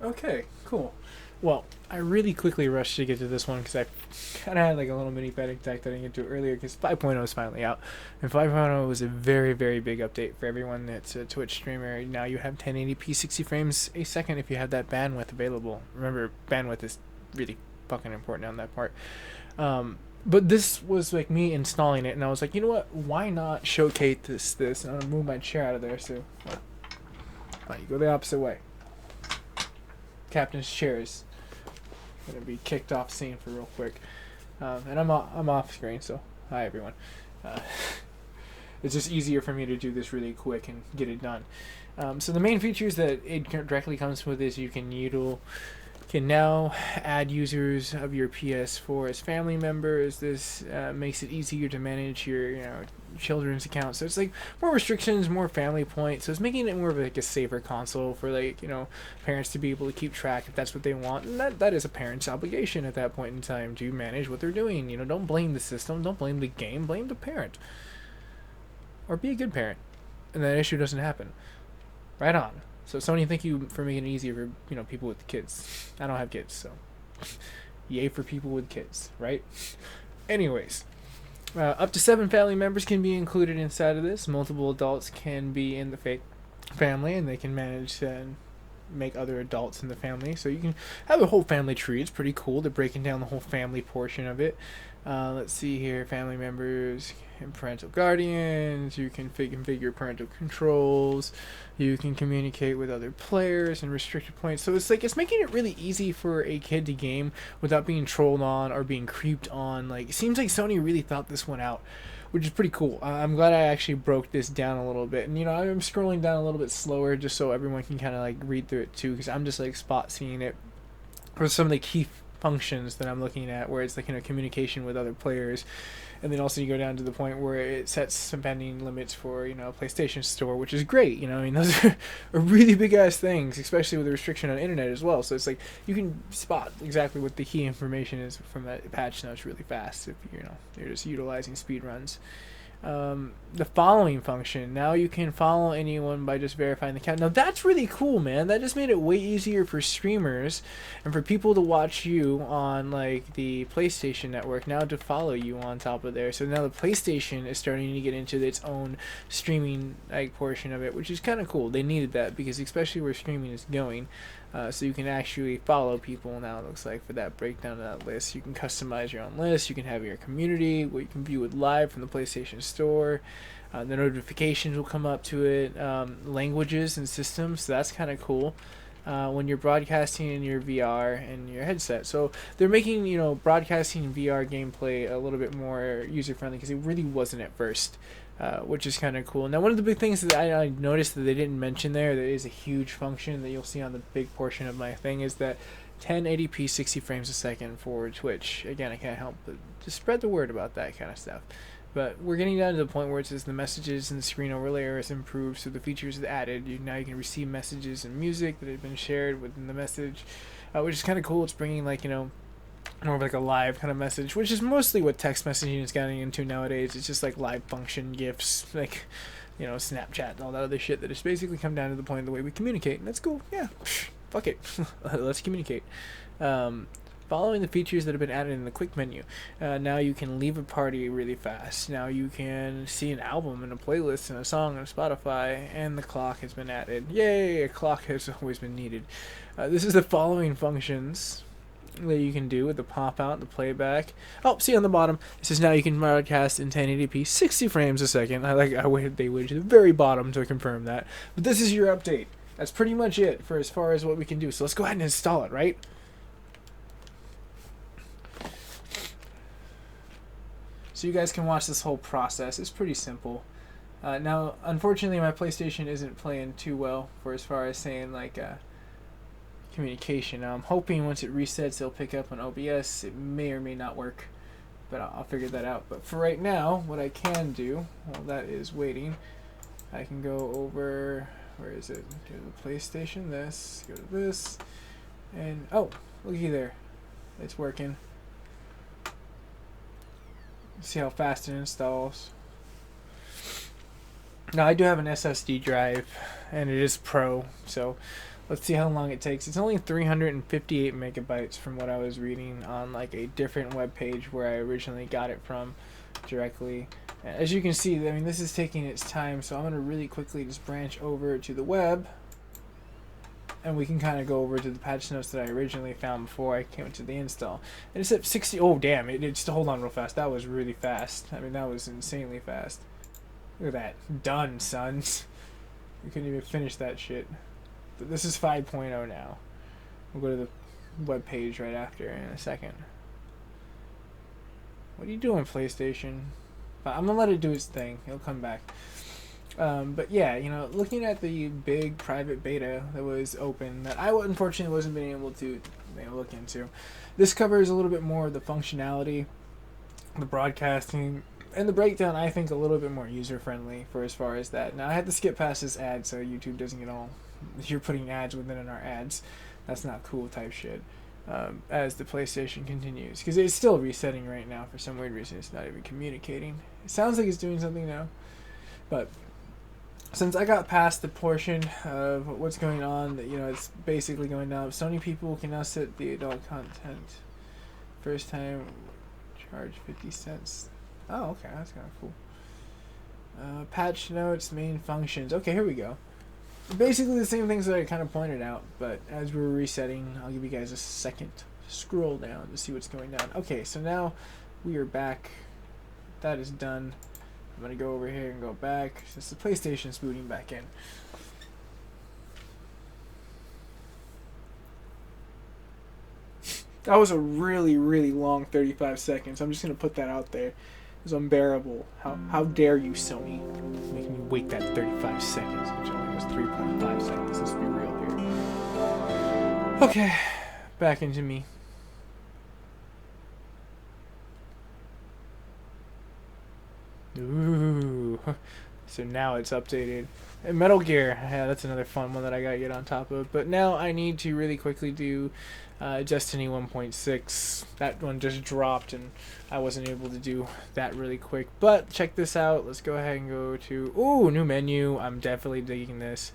Okay, cool. Well, I really quickly rushed to get to this one because I kind of had like a little mini panic attack that I didn't get to earlier because 5.0 is finally out. And 5.0 was a very, very big update for everyone that's a Twitch streamer. Now you have 1080p 60 frames a second if you have that bandwidth available. Remember, bandwidth is really fucking important on that part. But this was like me installing it, and I was like, you know what? Why not showcase this? And I'm gonna move my chair out of there, so you go the opposite way. Captain's chair is gonna be kicked off scene for real quick, and I'm off screen. So hi everyone. Uh, it's just easier for me to do this really quick and get it done. So the main features that it directly comes with is you can now add users of your PS4 as family members. This makes it easier to manage your children's accounts. So it's like more restrictions, more family points. So it's making it more of like a safer console for parents to be able to keep track if that's what they want. And that is a parent's obligation at that point in time to manage what they're doing. Don't blame the system, don't blame the game, blame the parent. Or be a good parent, and that issue doesn't happen. Right on. So Sony, thank you for making it easier for people with kids. I don't have kids, so yay for people with kids, right? Anyways, up to 7 family members can be included inside of this. Multiple adults can be in the family, and they can manage and make other adults in the family. So you can have a whole family tree. It's pretty cool. They're breaking down the whole family portion of it. Let's see here, family members and parental guardians. You can configure parental controls. You can communicate with other players and restricted points. So it's making it really easy for a kid to game without being trolled on or being creeped on. Like, it seems like Sony really thought this one out, which is pretty cool. I'm glad I actually broke this down a little bit. And I'm scrolling down a little bit slower just so everyone can kind of like read through it too, because I'm just like spot seeing it for some of the key functions that I'm looking at, where it's like communication with other players. And then also you go down to the point where it sets spending limits for PlayStation Store, which is great. Those are really big ass things, especially with the restriction on internet as well. So it's like you can spot exactly what the key information is from that patch notes really fast if you're just utilizing speed runs. The following function, now you can follow anyone by just verifying the account. Now that's really cool, man. That just made it way easier for streamers and for people to watch you on like the PlayStation Network now to follow you on top of there. So now the PlayStation is starting to get into its own streaming like portion of it, which is kind of cool. They needed that because especially where streaming is going. So you can actually follow people now, it looks like, for that breakdown of that list. You can customize your own list. You can have your community where you can view it live from the PlayStation Store. The notifications will come up to it. Languages and systems, so that's kind of cool. When you're broadcasting in your VR and your headset. So they're making, broadcasting VR gameplay a little bit more user-friendly because it really wasn't at first. Which is kind of cool. Now, one of the big things that I noticed that they didn't mention there, that is a huge function that you'll see on the big portion of my thing, is that 1080p 60 frames a second for Twitch. Again, I can't help but just spread the word about that kind of stuff. But we're getting down to the point where it says the messages and the screen overlay is improved, so the features added. Now you can receive messages and music that have been shared within the message, which is kind of cool. It's bringing more of like a live kind of message, which is mostly what text messaging is getting into nowadays. It's just like live function gifs, like Snapchat and all that other shit that has basically come down to the point of the way we communicate, and that's cool. Yeah, fuck it, let's communicate. Following the features that have been added in the quick menu, now you can leave a party really fast. Now you can see an album and a playlist and a song on Spotify, and the clock has been added. Yay, a clock has always been needed. This is the following functions that you can do with the pop out, the playback. Oh, see on the bottom, it says now you can broadcast in 1080p 60 frames a second. They waited to the very bottom to confirm that. But this is your update. That's pretty much it for as far as what we can do. So let's go ahead and install it, right? So you guys can watch this whole process. It's pretty simple. Now, unfortunately, my PlayStation isn't playing too well for as far as saying communication. Now, I'm hoping once it resets, it'll pick up on OBS. It may or may not work, but I'll figure that out. But for right now, what I can do, while that is waiting, I can go over, where is it? Go to the PlayStation, this, go to this, and oh, looky there. It's working. See how fast it installs. Now, I do have an SSD drive, and it is Pro, so Let's see how long it takes. It's only 358 megabytes from what I was reading on like a different web page where I originally got it from directly. As you can see, I mean, this is taking its time, so I'm going to really quickly just branch over to the web, and we can kind of go over to the patch notes that I originally found before I came to the install. And it's at 60. Oh, damn. It's hold on real fast. That was really fast. I mean, that was insanely fast. Look at that. Done, sons. We couldn't even finish that shit. But this is 5.0 now. We'll go to the web page right after in a second. What are you doing, PlayStation? I'm gonna let it do its thing. It'll come back. But yeah, you know, looking at the big private beta that was open that I unfortunately wasn't being able to look into, this covers a little bit more of the functionality, the broadcasting, and the breakdown. I think a little bit more user friendly for as far as that. Now I had to skip past this ad so YouTube doesn't get all you're putting ads within our ads. That's not cool type shit. As the PlayStation continues, because it's still resetting right now for some weird reason. It's not even communicating. It sounds like it's doing something now, but since I got past the portion of what's going on, that, you know, it's basically going down. Sony people can now set the adult content. First time charge 50 cents. Oh, okay, that's kind of cool. Patch notes, main functions. Okay, here we go. Basically the same things that I kind of pointed out, but as we're resetting, I'll give you guys a second scroll down to see what's going down. Okay, so now we are back. That is done. I'm going to go over here and go back since the PlayStation's booting back in. That was a really, really long 35 seconds. I'm just going to put that out there. It was unbearable. How dare you, Sony, make me wait that 35 seconds, which only was 3.5 seconds. Let's be real here. Okay, back into me. Ooh, so now it's updated. And Metal Gear, yeah, that's another fun one that I gotta get on top of. But now I need to really quickly do Destiny 1.6. That one just dropped and I wasn't able to do that really quick. But check this out. Let's go ahead and go to, ooh, new menu. I'm definitely digging this.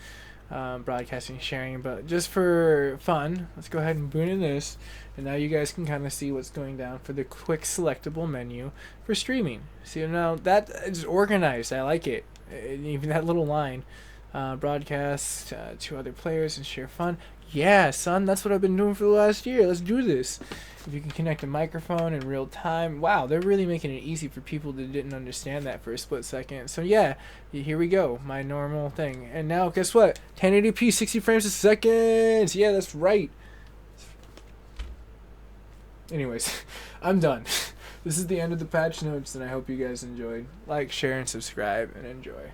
Broadcasting, sharing, but just for fun, let's go ahead and boot in this, and now you guys can kind of see what's going down for the quick selectable menu for streaming. See, now that is organized. I like it. And even that little line, broadcast to other players and share fun. Yeah, son, that's what I've been doing for the last year. Let's do this. If you can connect a microphone in real time. Wow, they're really making it easy for people that didn't understand that for a split second. So yeah, here we go. My normal thing. And now, guess what? 1080p, 60 frames a second. Yeah, that's right. Anyways, I'm done. This is the end of the patch notes, and I hope you guys enjoyed. Like, share, and subscribe, and enjoy.